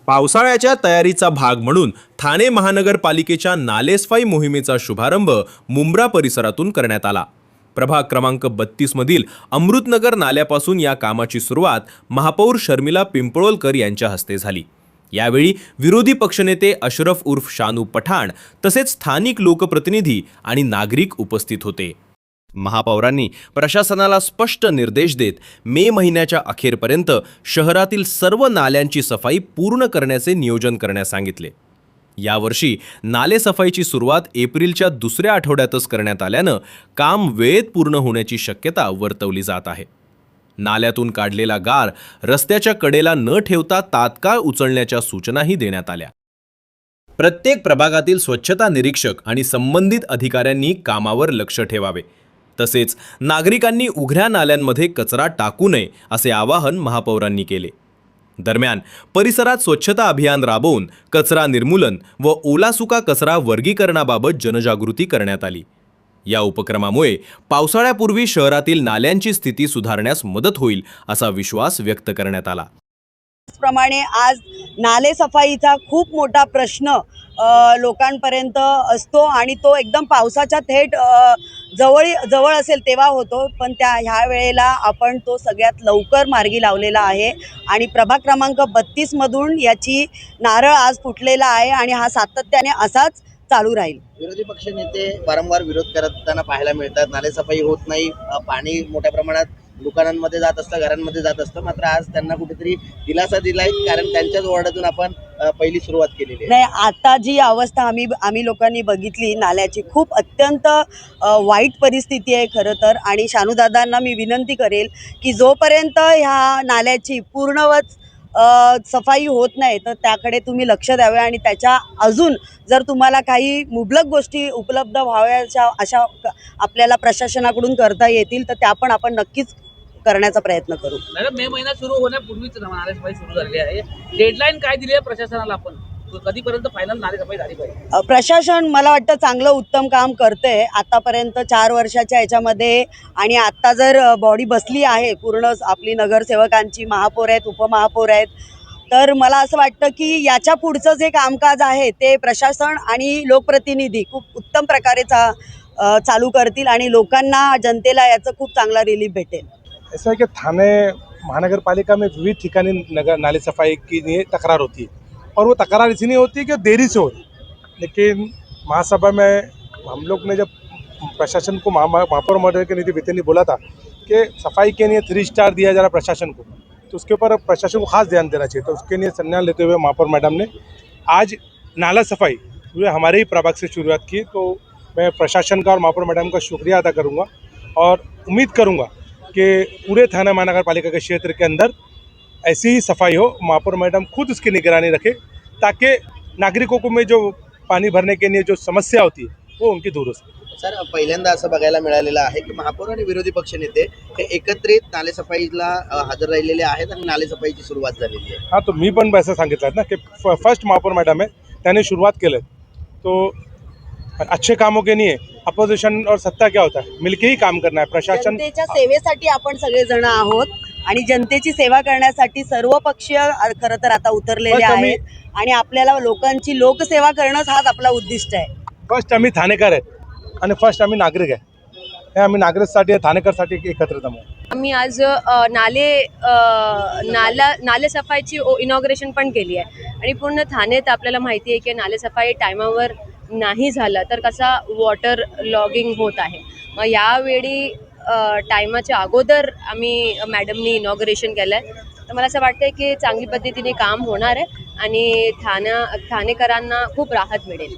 पावसाळ्याच्या तयारीचा भाग म्हणून ठाणे महानगरपालिकेच्या नालेसफाई मोहिमेचा शुभारंभ मुंब्रा परिसरातून करण्यात आला। प्रभाग क्रमांक 32 मधील अमृतनगर नाल्यापासून या कामाची सुरुवात महापौर शर्मिला पिंपळोलकर यांच्या हस्ते झाली। यावेळी विरोधी पक्षनेते अशरफ उर्फ शानू पठाण तसेच स्थानिक लोकप्रतिनिधी आणि नागरिक उपस्थित होते। महापौरांनी प्रशासनाला स्पष्ट निर्देश देत मे महिन्याच्या अखेरपर्यंत शहरातील सर्व नाल्यांची सफाई पूर्ण करण्याचे नियोजन करण्यास सांगितले। यावर्षी नाले सफाईची सुरुवात एप्रिलच्या दुसऱ्या आठवड्यातच करण्यात आल्यानं काम वेळेत पूर्ण होण्याची शक्यता वर्तवली जात आहे। नाल्यातून काढलेला गाळ रस्त्याच्या कडेला न ठेवता तात्काळ उचलण्याच्या सूचनाही देण्यात आल्या। प्रत्येक प्रभागातील स्वच्छता निरीक्षक आणि संबंधित अधिकाऱ्यांनी कामावर लक्ष ठेवावे। तसेच नागरिकांनी उघड्या नाल्यांमध्ये कचरा टाकू नये असे आवाहन महापौरांनी केले। दरम्यान परिसरात स्वच्छता अभियान राबवून कचरा निर्मूलन व ओला-सुका कचरा वर्गीकरणाबाबत जनजागृती करण्यात आली। या उपक्रमामुळे पावसाळ्यापूर्वी शहरातील नाल्यांची स्थिती सुधारण्यास मदत होईल असा विश्वास व्यक्त करण्यात आला। त्याचप्रमाणे आज नाले सफाईचा खूप मोठा प्रश्न लोकांपर्यंत असतो आणि तो एकदम पावसाच्या थेट जवळ असेल तेव्हा होतो, पण ह्या वेळेला आपण तो सगळ्यात लवकर मार्गी लावलेला आहे आणि प्रभाग क्रमांक 32 मधून याची नारळ आज फुटलेला आहे आणि हा सातत्याने असाच चालू राहील। विरोधी पक्ष नेते वारंवार विरोध करताना पाहायला मिळतात। नाले सफाई होत नाही, पाणी मोठ्या प्रमाणात दुकानांमध्ये जात असतं, घरांमध्ये जात असतं, मात्र आज त्यांना कुठेतरी दिलासा दिलाय, कारण त्यांच्याच वॉर्डातून आपण पहिली सुरुवात केलेली आहे। नाही, आता जी अवस्था आम्ही लोकांनी बघितली नाल्याची, खूप अत्यंत वाईट परिस्थिती आहे खरं तर। आणि शानूदादांना मी विनंती करेल की जोपर्यंत ह्या नाल्याची पूर्णवत सफाई होत नाही तर त्याकडे तुम्ही लक्ष द्यावे आणि त्याच्या अजून जर तुम्हाला काही मुबलक गोष्टी उपलब्ध व्हाव्याच्या अशा आपल्याला प्रशासनाकडून करता येतील तर त्या पण आपण नक्कीच करण्याचा प्रयत्न करू। मॅडम, मे महिना सुरू होण्यापूर्वीच नालेसफाई सुरू झालेली आहे, डेडलाईन काय दिली आहे प्रशासनाला? आपण कधीपर्यंत फायनल नालेसफाई झाली पाहिजे? प्रशासन मला वाटतं चांगलं उत्तम काम करतंय आतापर्यंत 4 वर्षाच्या याच्यामध्ये। आणि आत्ता जर बॉडी बसली आहे पूर्ण आपली नगरसेवकांची, महापौर आहेत, उपमहापौर आहेत, तर मला असं वाटतं की याच्या पुढचं जे कामकाज आहे ते प्रशासन आणि लोकप्रतिनिधी खूप उत्तम प्रकारे चालू करतील आणि लोकांना, जनतेला याचं खूप चांगला रिलीफ भेटेल। ऐसा है कि थाने महानगर पालिका में विविध ठिकानी नाले सफाई की लिए तकरार होती है और वो तकरार इसलिए होती है कि देरी से होती है। लेकिन महासभा में हम लोग ने जब प्रशासन को महापौर महोदय के निधि वित्त ने बोला था कि सफाई के लिए 3 स्टार दिया जा रहा प्रशासन को, तो उसके ऊपर प्रशासन को खास ध्यान देना चाहिए। तो उसके लिए संज्ञान लेते हुए महापौर मैडम ने आज नाला सफाई हमारे ही प्रभाग से शुरुआत की। तो मैं प्रशासन का और महापौर मैडम का शुक्रिया अदा करूँगा और उम्मीद करूँगा कि पूरे थाना महानगर पालिका के क्षेत्र के अंदर ऐसी ही सफाई हो। महापौर मैडम खुद उसकी निगरानी रखे ताकि नागरिकों को में जो पाणी भरने के लिए जो समस्या होती है वो उनकी दूर हो सके। सर, पहिल्यांदा असं बघायला मिळालेलं आहे की महापौर आणि विरोधी पक्ष नेते हे एकत्रित नाले सफाईला हजर राहिलेले आहेत आणि नाले सफाईची सुरुवात झालेली आहे। हाँ, तो मी पण असं सांगितलं ना कि फर्स्ट महापौर मैडम है, त्याने शुरुआत केलं। तो अच्छे कामों के लिए अपोजिशन और सत्ता क्या होता है, मिलके ही काम करना है। प्रशासन जनतेच्या सेवेसाठी आपण सगळेजण आहोत आणि जनतेची सेवा करण्यासाठी सर्व पक्षीय खरं तर आता उतरलेले आहेत आणि आपल्याला लोकांची लोकसेवा करणंच हाच आपला उद्दिष्ट आहे। फर्स्ट आम्ही ठाणेकर आहे आणि फर्स्ट आम्ही नागरिक आहे, हे आम्ही नागरिकसाठी थानेकरसाठी एकत्रित आहोत। आम्ही आज नाले सफाईची इनॉग्रेशन पण केली आहे आणि पूर्ण ठाण्यात आपल्याला माहिती आहे की नाले सफाई टायमावर नाही झालं तर कसा वॉटर लॉगिंग होत आहे। मग यावेळी टायमाच्या अगोदर आम्ही मॅडमनी इनॉग्रेशन केलं आहे, तर मला असं वाटतं की चांगली पद्धतीने काम होणार आहे आणि ठाणेकरांना खूप राहत मिळेल।